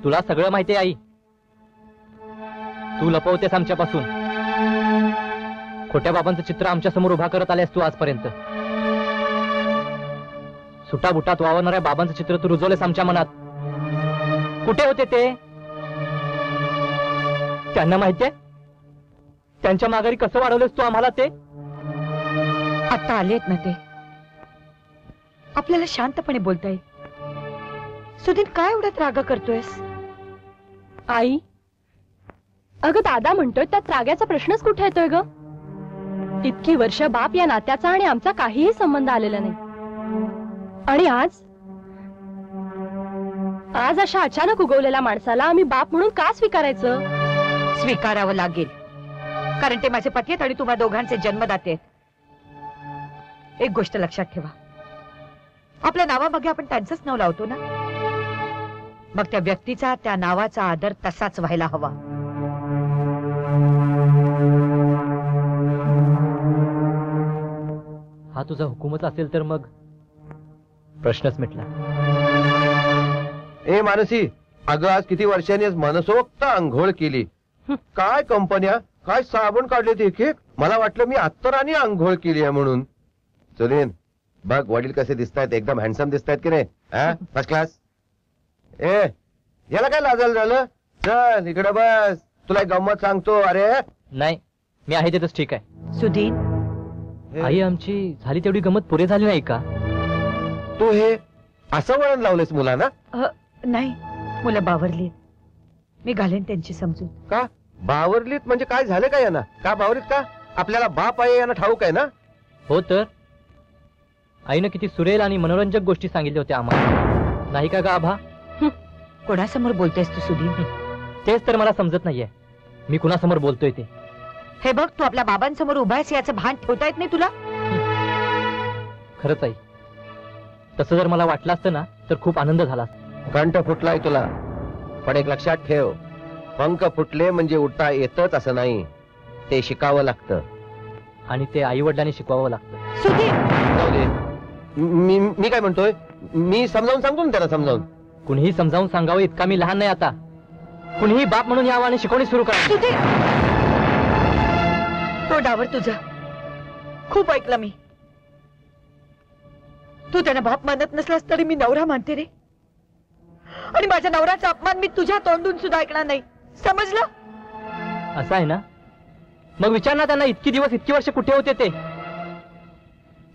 तुला सगळं माहिती आहे आई. तू लपवतेस आमच्यापासून. खोट्या बाबांचं चित्र आमच्या समोर उभा करत आलेस तू आजपर्यंत. सुटाबुटात वावरणाऱ्या बाबांचं चित्र तू रुजवलेस आमच्या मनात. कुठे होते ते? त्यांना माहितीये त्यांच्या माघारी कसं वाढवलेस तू आम्हाला ते? आता आलेत ना ते, आपल्याला शांतपणे बोलता येईल. सुधीर काय एवढा राग करतोयस? आई, अगं दादा म्हणतोय त्यात रागाचा प्रश्नच कुठे येतोय ग? इतकी वर्ष बाप या नात्याचा आणि आमचा काहीही संबंध आलेला नाही. आणि आज अशा अचानक उगवलेल्या माणसाला आम्ही बाप म्हणून का स्वीकारायचं? स्वीकारावं लागेल, कारण ते माझे पती आहेत आणि तुम्हा दोघांचे जन्मदाते आहेत. एक गोष्ट लक्षात ठेवा, आपल्या नावामागे आपण त्यांचंच नाव लावतो ना, मग त्या व्यक्तीचा त्या नावाचा आदर तसाच व्हायला हवा. हा तुझा हुकूमच असेल तर मग प्रश्नच मिटला. ए मानसी, अगं आज किती वर्षांनी मनसोक्त आंघोळ केली. काय कंपन्या, काय साबण काढले एक एक. मला वाटलं मी अत्तराने आंघोळ केली आहे म्हणून. सुनील बघ वडील कसे दिसतायत, एकदम हँडसम दिसतायत की नाही? First class. ए याला काय लाजायला झालं? चल इकडे बस, तुला एक गंमत सांगतो. अरे नाही, मी आहे तिथंच ठीक आहे. सुधीर, आई आमची झाली तेवढी गंमत पुरे झाली नाही का? तू हे असं वळण लावलेस मुलांना? नाही, मुलं बावरली. मी घालेन त्यांची समजूत. का बावरलीत म्हणजे काय झालं का यांना? का बावरीत का? आपल्याला बाप आहे यांना ठाऊक आहे ना? हो तर आईनं किती सुरेल आणि मनोरंजक गोष्टी सांगितल्या होत्या आम्हाला, नाही का ग आभा? कोणासमोर बोलतोयस तू सुधीर? तेच तर मला समजत नाहीये, मी कुणासमोर बोलतोय ते. हे बघ, तू आपल्या बाबांसमोर उभा आहेस याचं भान ठेवता येत नाही तुला? खरंच आई, तसं जर मला वाटलं असतं ना तर खूप आनंद झाला. कंठ फुटलाय तुला, पण एक लक्षात ठेव, पंख फुटले म्हणजे उठता येतच असं नाही, ते शिकावं लागतं. आणि ते आई वडिलांनी शिकवावं लागतं. सुधीर, जाऊ दे. मी काय म्हणतोय, मी समजावून सांगतो ना त्याला. समजावून कुणीही समजावून सांगावं इतका मी लहान नाही आता. कुणीही बाप म्हणून यावं आणि शिकवणी सुरू करा. सुधीर, तोंडावर तुझं खूप ऐकलं मी. तू त्यांना बाप मानत नसलास तरी मी नवरा मानते रे, आणि माझ्या नवऱ्याचा अपमान मी तुझ्या तोंडून सुद्धा ऐकणार नाही, समजलं? असं आहे ना? मग विचार ना त्यांना, इतकी दिवस इतकी वर्ष कुठे होते ते?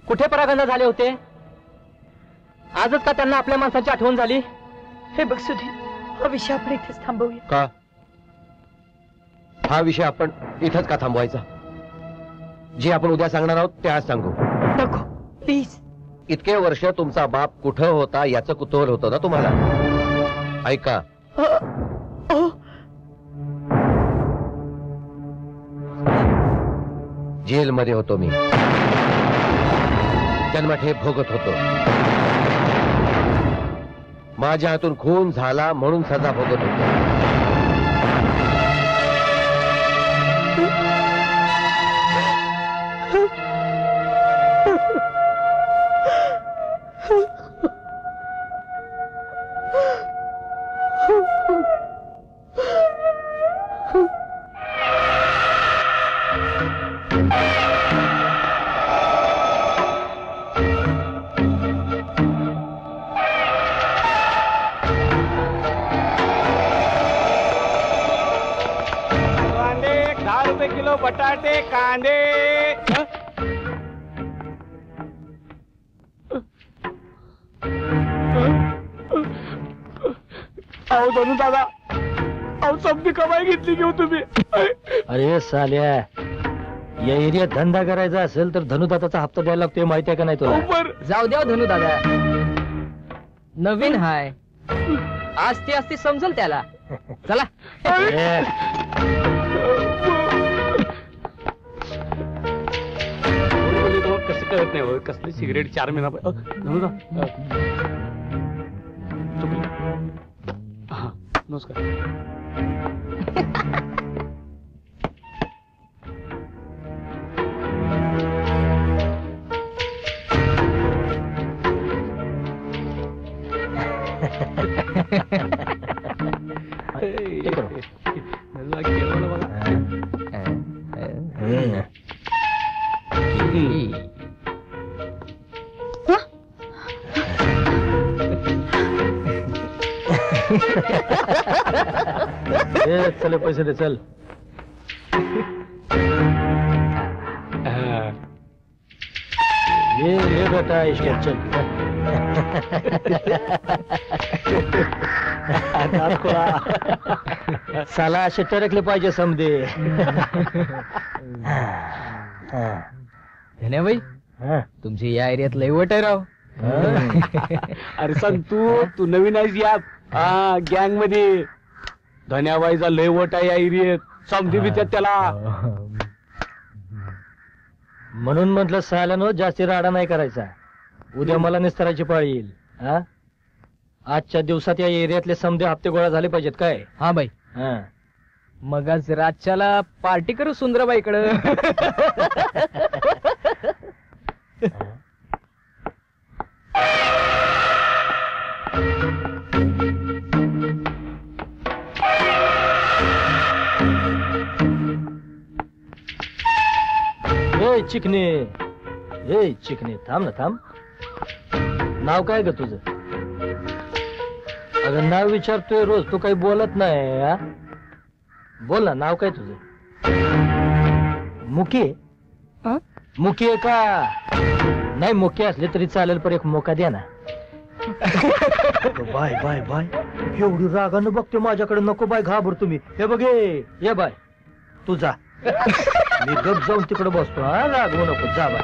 कुठे परागंदा झाले होते? आजच का त्यांना आपल्या माणसाची आठवण झाली? हे बघ सुधीर, हा विषय आपण इथेच थांबवूया का? हा विषय आपण इथंच का थांबवायचा? जे आपण उद्या सांगणार आहोत ते आज सांगू. नको प्लीज. इतके वर्ष तुमचा बाप कुठं होता याचं कुतूहल होतं ना तुम्हाला? ऐका, जेलमध्ये होतो मी, जन्मठेप भोगत होतो. माझ्या हातून खून झाला म्हणून सजा भोगत होतो. बटाटे कांदे. अहो धनु दादा, अहो समधी कमाई घेतली घेऊ तुम्ही. अरे साल्या, या एरियात धंदा करायचा असेल तर धनुदादाचा हप्ता द्यायला लागतोय, माहिती आहे का नाही तुला? जाऊ द्या धनुदादा, नवीन हाय, आस्ती आस्ती समजल त्याला. चला. कसं कळत नाही, कसली सिगरेट 4 महिना. नमस्कार. चल पैसे दे चल. ये बेटा इसके चल. साला असे टरकले पाहिजे समजे. धन्याबाई तुमची या एरियात लय वट आहे राव. अरे संतू तू नवीन आहेस यात गँग मध्ये. धन्याबाईचा लय वट आहे या एरियात. समधी विचार त्याला. म्हणून म्हटलं साल्यानो जास्ती राडा नाही करायचा. उद्या मला निस्तराची पाळी येईल. आजच्या दिवसात या एरियातले समधे हप्ते गोळा झाले पाहिजेत काय. हा बाई. मग आज रातच्याला पार्टी करू सुंदराबाईकडं. चिकने थांब ना थांब. नाव काय ग तुझं. अगं नाव विचारतोय रोज तू काही बोलत नाही. बोल ना नाव काय तुझं. मुके. मुके आहे का. नाही मुके असले तरी चालेल पण एक मोका द्या ना. बाय बाय बाय एवढी रागानं बघते माझ्याकडे. नको बाय घाबर तुम्ही. हे बघे ये बाय तू जा. मी गप जाऊन तिकडे बसतो. रागवू नको जा बाय.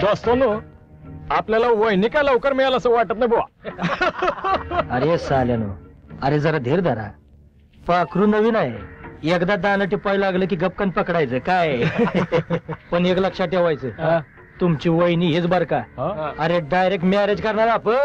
दोस्तांनो आपल्याला वहिनी का लवकर मिळालं असं वाटत नाही बुवा. अरे साल्यानो अरे जरा धीर धरा. पाखरू नवीन आहे. एकदा दाणं टिपायला लागलं की गपकन पकडायचं काय. पण एक लक्षात ठेवायचं तुमची वहिनी हेच बर का. अरे डायरेक्ट मॅरेज करणार आपण.